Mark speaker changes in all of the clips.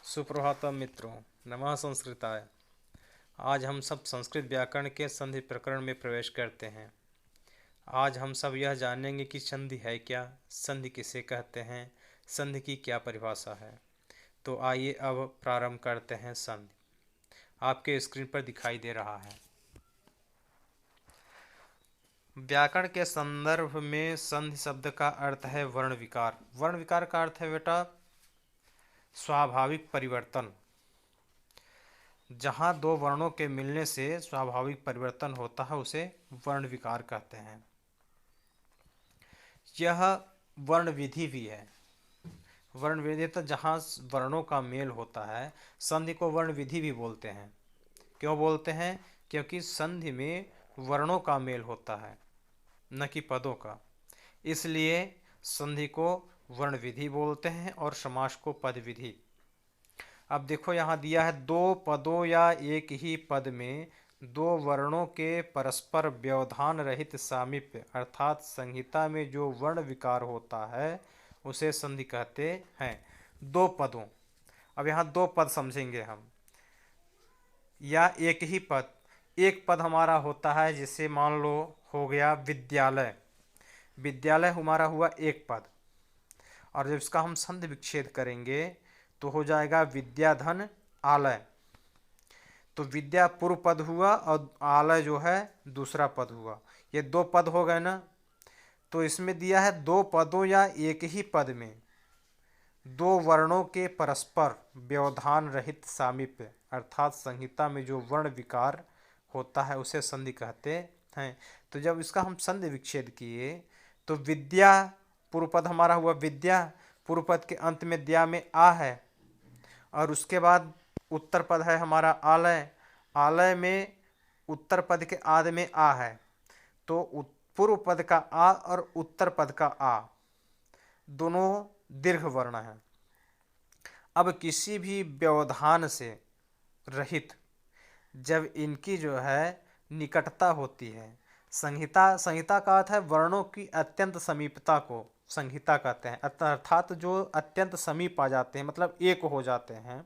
Speaker 1: सुप्रभातम मित्रों, नमः संस्कृताय। आज हम सब संस्कृत व्याकरण के संधि प्रकरण में प्रवेश करते हैं। आज हम सब यह जानेंगे कि संधि है क्या, संधि किसे कहते हैं, संधि की क्या परिभाषा है। तो आइए अब प्रारंभ करते हैं। संधि आपके स्क्रीन पर दिखाई दे रहा है। व्याकरण के संदर्भ में संधि शब्द का अर्थ है वर्ण विकार। वर्ण विकार का अर्थ है बेटा स्वाभाविक परिवर्तन। जहाँ दो वर्णों के मिलने से स्वाभाविक परिवर्तन होता है उसे वर्ण विकार कहते हैं। यह वर्ण विधि भी है। वर्ण विधि तो जहाँ वर्णों का मेल होता है, संधि को वर्ण विधि भी बोलते हैं। क्यों बोलते हैं? क्योंकि संधि में वर्णों का मेल होता है, न कि पदों का। इसलिए संधि को वर्ण विधि बोलते हैं और समास को पद विधि। अब देखो यहाँ दिया है, दो पदों या एक ही पद में दो वर्णों के परस्पर व्यवधान रहित सामीप्य अर्थात संहिता में जो वर्ण विकार होता है उसे संधि कहते हैं। दो पदों, अब यहाँ दो पद समझेंगे हम, या एक ही पद। एक पद हमारा होता है, जैसे मान लो हो गया विद्यालय। विद्यालय हमारा हुआ एक पद, और जब इसका हम संधि विच्छेद करेंगे तो हो जाएगा विद्याधन आलय। तो विद्या पूर्व पद हुआ और आलय जो है दूसरा पद हुआ। ये दो पद हो गए ना। तो इसमें दिया है दो पदों या एक ही पद में दो वर्णों के परस्पर व्यवधान रहित सामीप्य अर्थात संहिता में जो वर्ण विकार होता है उसे संधि कहते हैं। तो जब इसका हम संधि विच्छेद किए तो विद्या पूर्व पद हमारा हुआ विद्या, पूर्व पद के अंत में द्या में आ है, और उसके बाद उत्तर पद है हमारा आलय। आलय में उत्तर पद के आदि में आ है, तो पूर्व पद का आ और उत्तर पद का आ दोनों दीर्घ वर्ण हैं। अब किसी भी व्यवधान से रहित जब इनकी जो है निकटता होती है, संहिता का अर्थ है वर्णों की अत्यंत समीपता को संहिता कहते हैं। अर्थात जो अत्यंत समीप आ जाते हैं, मतलब एक हो जाते हैं,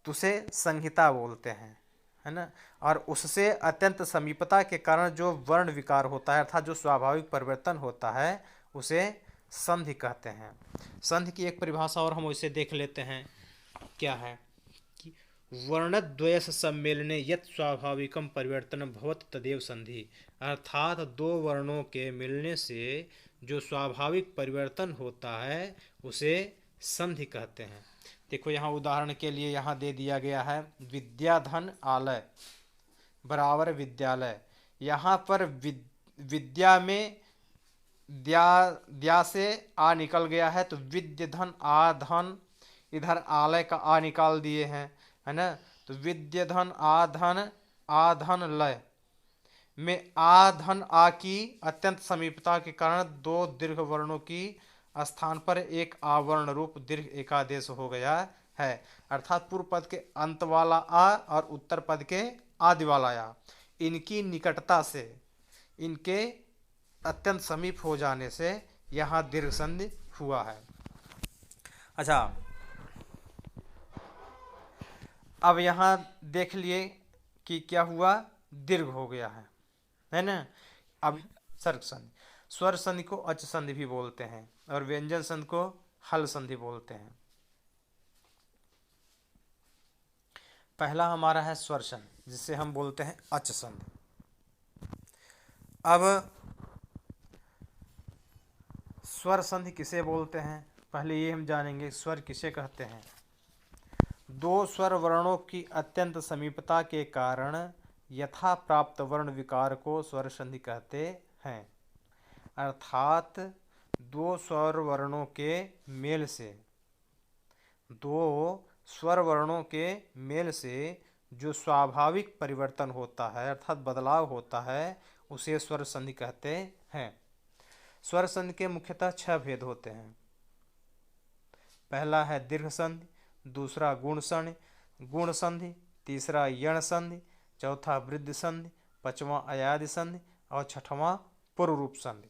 Speaker 1: तो उसे संहिता बोलते हैं, है ना। और उससे अत्यंत समीपता के कारण जो वर्ण विकार होता है अर्थात जो स्वाभाविक परिवर्तन होता है उसे संधि कहते हैं। संधि की एक परिभाषा और हम उसे देख लेते हैं, क्या है कि वर्णद्वयस सम्मेलने यत् स्वाभाविकम परिवर्तन भवत तदेव संधि। अर्थात दो वर्णों के मिलने से जो स्वाभाविक परिवर्तन होता है उसे संधि कहते हैं। देखो यहाँ उदाहरण के लिए यहाँ दे दिया गया है विद्याधन आलय बराबर विद्यालय। यहाँ पर विद्या में द्या से आ निकल गया है, तो विद्यधन आ धन, इधर आलय का आ निकाल दिए हैं, है ना। तो विद्यधन आ धन लय में आ धन आ की अत्यंत समीपता के कारण दो दीर्घ वर्णों की स्थान पर एक आवर्ण रूप दीर्घ एकादेश हो गया है। अर्थात पूर्व पद के अंत वाला आ और उत्तर पद के आदि वाला आ, इनकी निकटता से, इनके अत्यंत समीप हो जाने से यहाँ दीर्घ संधि हुआ है। अच्छा, अब यहाँ देख लिए कि क्या हुआ, दीर्घ हो गया है ना। अब सर्ग संधि, स्वर संधि को अच संधि भी बोलते हैं और व्यंजन संधि को हल संधि बोलते हैं। पहला हमारा है स्वर संधि, जिसे हम बोलते हैं अच संधि। अब स्वर संधि किसे बोलते हैं, पहले ये हम जानेंगे स्वर किसे कहते हैं। दो स्वर वर्णों की अत्यंत समीपता के कारण यथा प्राप्त वर्ण विकार को स्वर संधि कहते हैं। अर्थात दो स्वर वर्णों के मेल से, दो स्वर वर्णों के मेल से जो स्वाभाविक परिवर्तन होता है अर्थात बदलाव होता है उसे स्वर संधि कहते हैं। स्वर संधि के मुख्यतः 6 भेद होते हैं। पहला है दीर्घ संधि, दूसरा गुण संधि, तीसरा यण संधि, चौथा वृद्धि संधि, पांचवा अयादि संधि और छठवां पूर्व रूप संधि।